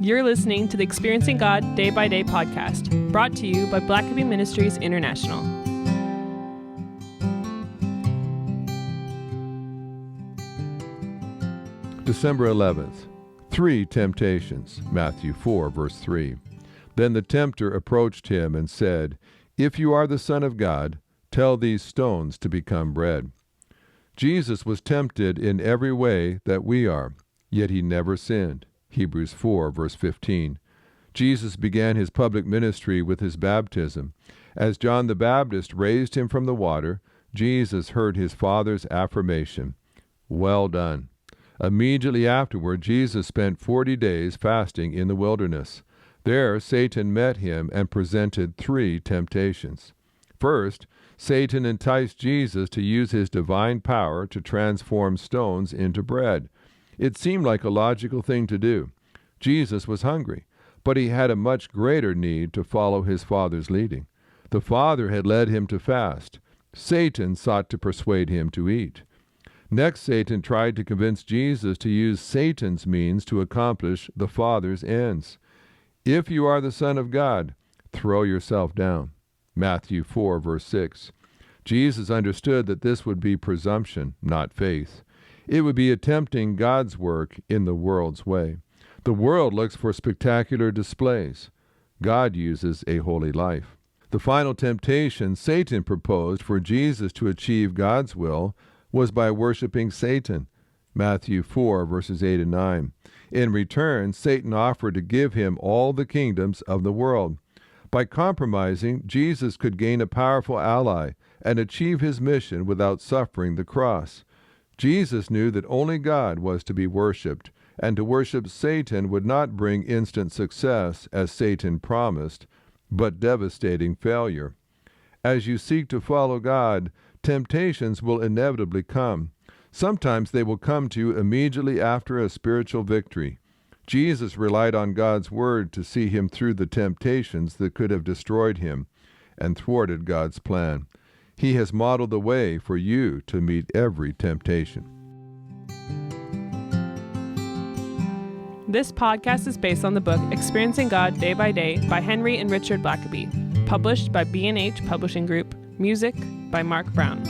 You're listening to the Experiencing God Day by Day podcast, brought to you by Blackaby Ministries International. December 11th, 3 temptations, Matthew 4, verse 3. Then the tempter approached him and said, "If you are the Son of God, tell these stones to become bread." Jesus was tempted in every way that we are, yet he never sinned. Hebrews 4, verse 15. Jesus began his public ministry with his baptism. As John the Baptist raised him from the water, Jesus heard his Father's affirmation, "Well done." Immediately afterward, Jesus spent 40 days fasting in the wilderness. There, Satan met him and presented 3 temptations. First, Satan enticed Jesus to use his divine power to transform stones into bread. It seemed like a logical thing to do. Jesus was hungry, but he had a much greater need to follow his Father's leading. The Father had led him to fast. Satan sought to persuade him to eat. Next, Satan tried to convince Jesus to use Satan's means to accomplish the Father's ends. "If you are the Son of God, throw yourself down." Matthew 4, verse 6. Jesus understood that this would be presumption, not faith. It would be attempting God's work in the world's way. The world looks for spectacular displays. God uses a holy life. The final temptation Satan proposed for Jesus to achieve God's will was by worshiping Satan. Matthew 4, verses 8 and 9. In return, Satan offered to give him all the kingdoms of the world. By compromising, Jesus could gain a powerful ally and achieve his mission without suffering the cross. Jesus knew that only God was to be worshipped, and to worship Satan would not bring instant success, as Satan promised, but devastating failure. As you seek to follow God, temptations will inevitably come. Sometimes they will come to you immediately after a spiritual victory. Jesus relied on God's word to see him through the temptations that could have destroyed him and thwarted God's plan. He has modeled the way for you to meet every temptation. This podcast is based on the book Experiencing God Day by Day by Henry and Richard Blackaby, published by B&H Publishing Group, music by Mark Brown.